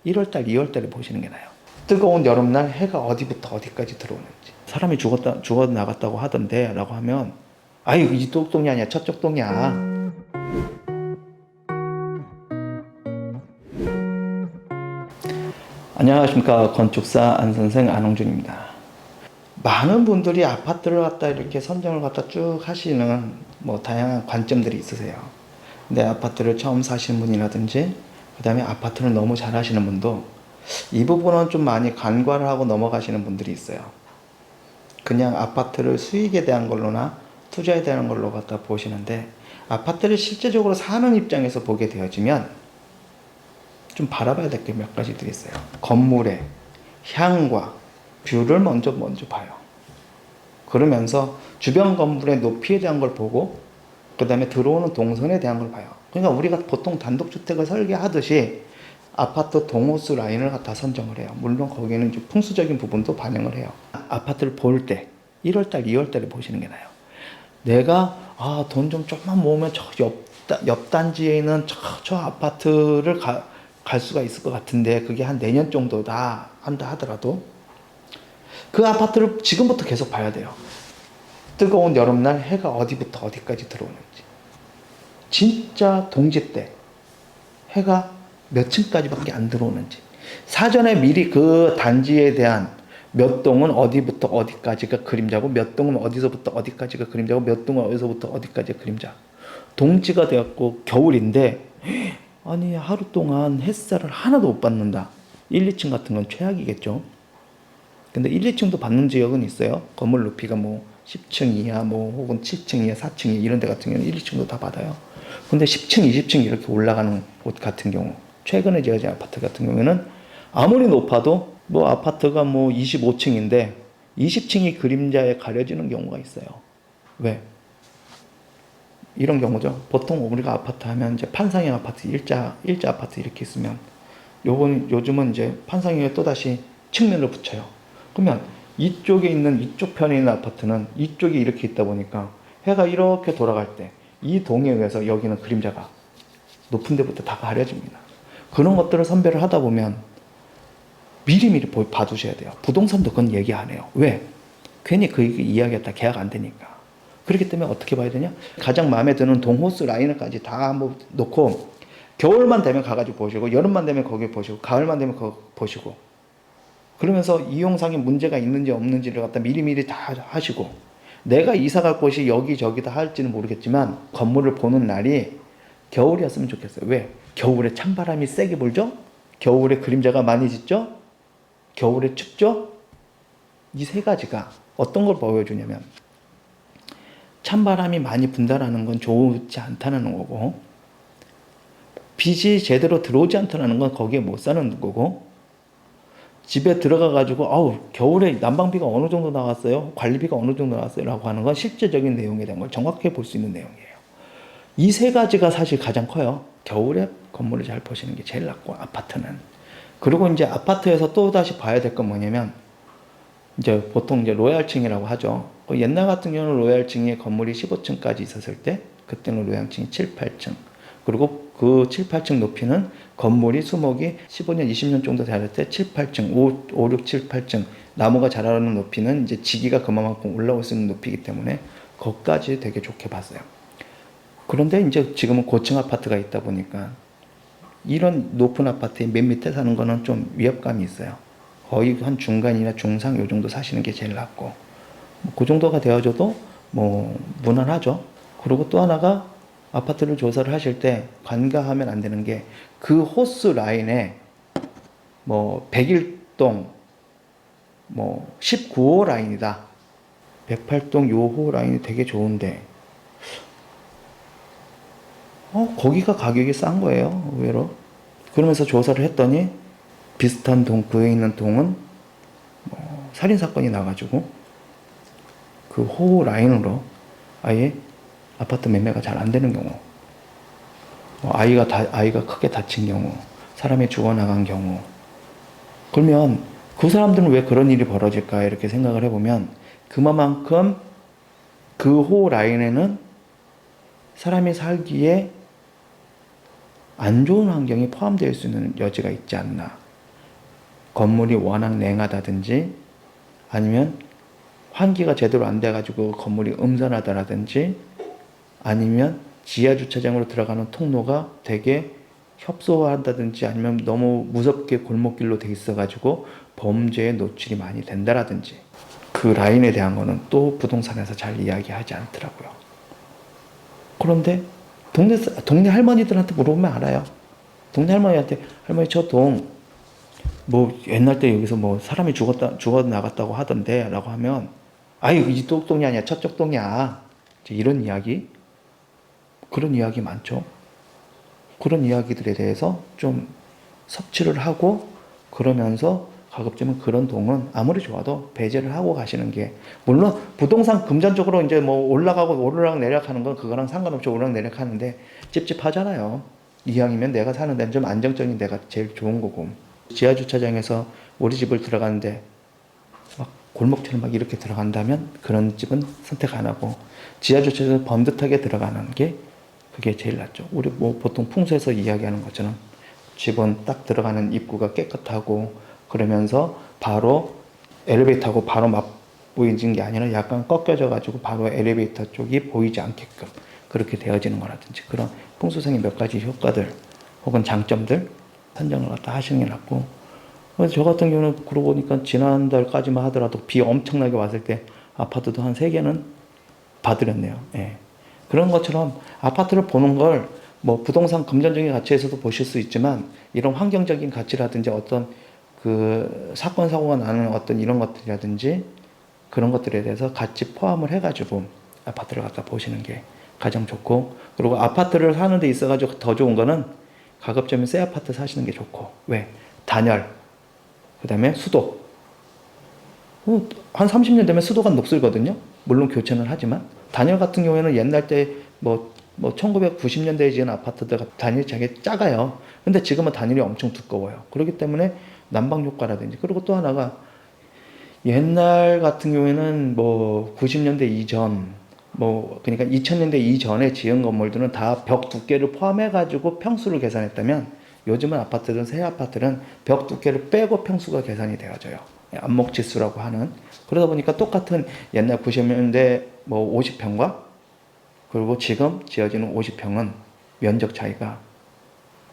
1월달, 2월달에 보시는 게 나아요. 뜨거운 여름날 해가 어디부터 어디까지 들어오는지. 사람이 죽어 나갔다고 하던데 라고 하면 아유 이쪽 동이 아니야 저쪽 동이야. 안녕하십니까. 건축사 안선생 안홍준입니다. 많은 분들이 아파트를 갖다 이렇게 선정을 갖다 쭉 하시는 뭐 다양한 관점들이 있으세요. 근데 아파트를 처음 사시는 분이라든지 그 다음에 아파트를 너무 잘 하시는 분도 이 부분은 좀 많이 간과를 하고 넘어가시는 분들이 있어요. 그냥 아파트를 수익에 대한 걸로나 투자에 대한 걸로 갖다 보시는데 아파트를 실제적으로 사는 입장에서 보게 되어지면 좀 바라봐야 될 게 몇 가지들이 있어요. 건물의 향과 뷰를 먼저 봐요. 그러면서 주변 건물의 높이에 대한 걸 보고 그 다음에 들어오는 동선에 대한 걸 봐요. 그러니까 우리가 보통 단독주택을 설계하듯이 아파트 동호수 라인을 갖다 선정을 해요. 물론 거기는 이제 풍수적인 부분도 반영을 해요. 아파트를 볼 때 1월달, 2월달에 보시는 게 나아요. 내가 돈 좀 조금만 모으면 저 옆 단지에 있는 저 아파트를 갈 수가 있을 것 같은데 그게 한 내년 정도다 한다 하더라도 그 아파트를 지금부터 계속 봐야 돼요. 뜨거운 여름날 해가 어디부터 어디까지 들어오는지. 진짜 동지 때 해가 몇 층까지밖에 안 들어오는지. 사전에 미리 그 단지에 대한 몇 동은 어디부터 어디까지가 그림자고 몇 동은 어디서부터 어디까지가 그림자고 몇 동은 어디서부터 어디까지가 그림자. 동지가 되었고 겨울인데 아니 하루 동안 햇살을 하나도 못 받는다. 1, 2층 같은 건 최악이겠죠. 근데 1, 2층도 받는 지역은 있어요. 건물 높이가 뭐 10층 이하 뭐 혹은 7층 이하 4층 이하 이런 데 같은 경우는 1, 2층도 다 받아요. 근데 10층, 20층 이렇게 올라가는 곳 같은 경우 최근에 지어진 아파트 같은 경우에는 아무리 높아도 뭐 아파트가 뭐 25층인데 20층이 그림자에 가려지는 경우가 있어요. 왜? 이런 경우죠. 보통 우리가 아파트 하면 이제 판상형 아파트, 일자 아파트 이렇게 있으면 요즘은 이제 판상형에 또다시 측면을 붙여요. 그러면 이쪽에 있는 이쪽 편에 있는 아파트는 이쪽이 이렇게 있다 보니까 해가 이렇게 돌아갈 때 이 동에 의해서 여기는 그림자가 높은 데부터 다 가려집니다. 그런 것들을 선별을 하다 보면 미리미리 봐두셔야 돼요. 부동산도 그건 얘기 안 해요. 왜? 괜히 그 이야기가 계약 안 되니까. 그렇기 때문에 어떻게 봐야 되냐? 가장 마음에 드는 동호수 라인을까지 다 한번 놓고 겨울만 되면 가가지고 보시고 여름만 되면 거기 보시고 가을만 되면 거기 보시고 그러면서 이용상에 문제가 있는지 없는지를 갖다 미리미리 다 하시고 내가 이사 갈 곳이 여기저기다 할지는 모르겠지만 건물을 보는 날이 겨울이었으면 좋겠어요. 왜? 겨울에 찬바람이 세게 불죠? 겨울에 그림자가 많이 짙죠? 겨울에 춥죠? 이 세 가지가 어떤 걸 보여주냐면 찬바람이 많이 분다라는 건 좋지 않다는 거고 빛이 제대로 들어오지 않다는 건 거기에 못 사는 거고 집에 들어가가지고 겨울에 난방비가 어느 정도 나왔어요? 관리비가 어느 정도 나왔어요? 라고 하는 건 실제적인 내용에 대한 걸 정확하게 볼 수 있는 내용이에요. 이 세 가지가 사실 가장 커요. 겨울에 건물을 잘 보시는 게 제일 낫고 아파트는. 그리고 이제 아파트에서 또 다시 봐야 될 건 뭐냐면 이제 보통 이제 로얄층이라고 하죠. 옛날 같은 경우는 로얄층이 건물이 15층까지 있었을 때 그때는 로얄층이 7, 8층. 그리고 그 7, 8층 높이는 건물이 수목이 15년, 20년 정도 될 때 7, 8층, 5, 6, 7, 8층 나무가 자라는 높이는 이제 지기가 그만큼 올라올 수 있는 높이이기 때문에 거기까지 되게 좋게 봤어요. 그런데 이제 지금은 고층 아파트가 있다 보니까 이런 높은 아파트의 맨 밑에 사는 거는 좀 위협감이 있어요. 거의 한 중간이나 중상 요 정도 사시는 게 제일 낫고 그 정도가 되어줘도 뭐 무난하죠. 그리고 또 하나가 아파트를 조사를 하실 때 간과하면 안 되는 게 그 호수 라인에 뭐 101동 뭐 19호 라인이다. 108동 요호 라인이 되게 좋은데 거기가 가격이 싼 거예요. 의외로. 그러면서 조사를 했더니 비슷한 동, 그에 있는 동은 살인사건이 나가지고 그 호호 라인으로 아예 아파트 매매가 잘 안 되는 경우 아이가 크게 다친 경우 사람이 죽어나간 경우 그러면 그 사람들은 왜 그런 일이 벌어질까 이렇게 생각을 해보면 그만큼 그 호호 라인에는 사람이 살기에 안 좋은 환경이 포함되어 있을 수 있는 여지가 있지 않나 건물이 워낙 냉하다든지 아니면 환기가 제대로 안 돼가지고 건물이 음산하다라든지 아니면 지하 주차장으로 들어가는 통로가 되게 협소한다든지 아니면 너무 무섭게 골목길로 돼 있어가지고 범죄에 노출이 많이 된다라든지 그 라인에 대한 거는 또 부동산에서 잘 이야기하지 않더라고요. 그런데 동네 할머니들한테 물어보면 알아요. 동네 할머니한테 할머니 저 동 뭐 옛날 때 여기서 뭐 사람이 죽어 나갔다고 하던데 라고 하면 아유 이쪽 동이 아니야 저쪽 동이야 이런 이야기 그런 이야기 많죠. 그런 이야기들에 대해서 좀 섭취를 하고 그러면서 가급적이면 그런 동은 아무리 좋아도 배제를 하고 가시는 게 물론 부동산 금전적으로 이제 뭐 올라가고 오르락 내리락하는 건 그거랑 상관없이 오르락 내리락하는데 찝찝하잖아요. 이왕이면 내가 사는 데는 좀 안정적인 데가 제일 좋은 거고 지하 주차장에서 우리 집을 들어가는데 막 골목처럼 막 이렇게 들어간다면 그런 집은 선택 안 하고 지하 주차장에서 번듯하게 들어가는 게 그게 제일 낫죠. 우리 뭐 보통 풍수에서 이야기하는 것처럼 집은 딱 들어가는 입구가 깨끗하고 그러면서 바로 엘리베이터하고 바로 맞보이는 게 아니라 약간 꺾여져 가지고 바로 엘리베이터 쪽이 보이지 않게끔 그렇게 되어지는 거라든지 그런 풍수성의 몇 가지 효과들 혹은 장점들 선정을 갖다 하시는 게 낫고 그래서 저 같은 경우는 그러고 보니까 지난달까지만 하더라도 비 엄청나게 왔을 때 아파트도 한 3개는 봐드렸네요. 예. 그런 것처럼 아파트를 보는 걸 뭐 부동산 금전적인 가치에서도 보실 수 있지만 이런 환경적인 가치라든지 어떤 그 사건 사고가 나는 어떤 이런 것들이라든지 그런 것들에 대해서 같이 포함을 해가지고 아파트를 갖다 보시는 게 가장 좋고 그리고 아파트를 사는 데 있어가지고 더 좋은 거는 가급적이면 새 아파트 사시는 게 좋고 왜? 단열 그 다음에 수도 한 30년 되면 수도가 녹슬거든요. 물론 교체는 하지만 단열 같은 경우에는 옛날 때 뭐 1990년대에 지은 아파트들가 단열이 되게 작아요. 근데 지금은 단열이 엄청 두꺼워요. 그렇기 때문에 난방 효과라든지 그리고 또 하나가 옛날 같은 경우에는 뭐 90년대 이전 뭐 그러니까 2000년대 이전에 지은 건물들은 다 벽 두께를 포함해 가지고 평수를 계산했다면 요즘은 아파트든 새 아파트는 벽 두께를 빼고 평수가 계산이 되어져요. 안목지수라고 하는. 그러다 보니까 똑같은 옛날 90년대 뭐 50평과 그리고 지금 지어지는 50평은 면적 차이가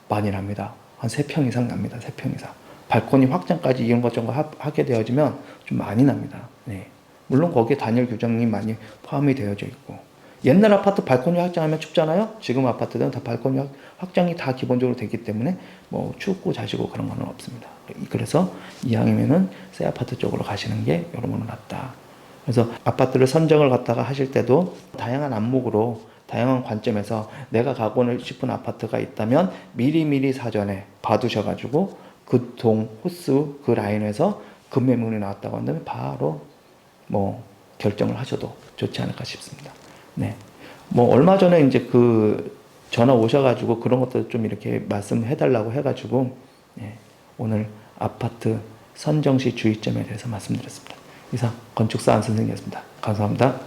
많이 납니다. 한 3평 이상 납니다. 3평 이상. 발코니 확장까지 이런 것 저런 거 하게 되어지면 좀 많이 납니다. 네. 물론 거기에 단열 규정이 많이 포함이 되어져 있고 옛날 아파트 발코니 확장하면 춥잖아요. 지금 아파트들은 다 발코니 확장이 다 기본적으로 되기 때문에 뭐 춥고 자시고 그런 거는 없습니다. 그래서 이왕이면은 새 아파트 쪽으로 가시는 게 여러모로 낫다. 그래서 아파트를 선정을 갖다가 하실 때도 다양한 안목으로 다양한 관점에서 내가 가고 싶은 아파트가 있다면 미리미리 사전에 봐두셔가지고 그 동 호수 그 라인에서 급매물이 나왔다고 한다면 바로 뭐 결정을 하셔도 좋지 않을까 싶습니다. 네. 뭐 얼마 전에 이제 그 전화 오셔가지고 그런 것도 좀 이렇게 말씀해달라고 해가지고 네. 오늘 아파트 선정 시 주의점에 대해서 말씀드렸습니다. 이상 건축사 안 선생이었습니다. 감사합니다.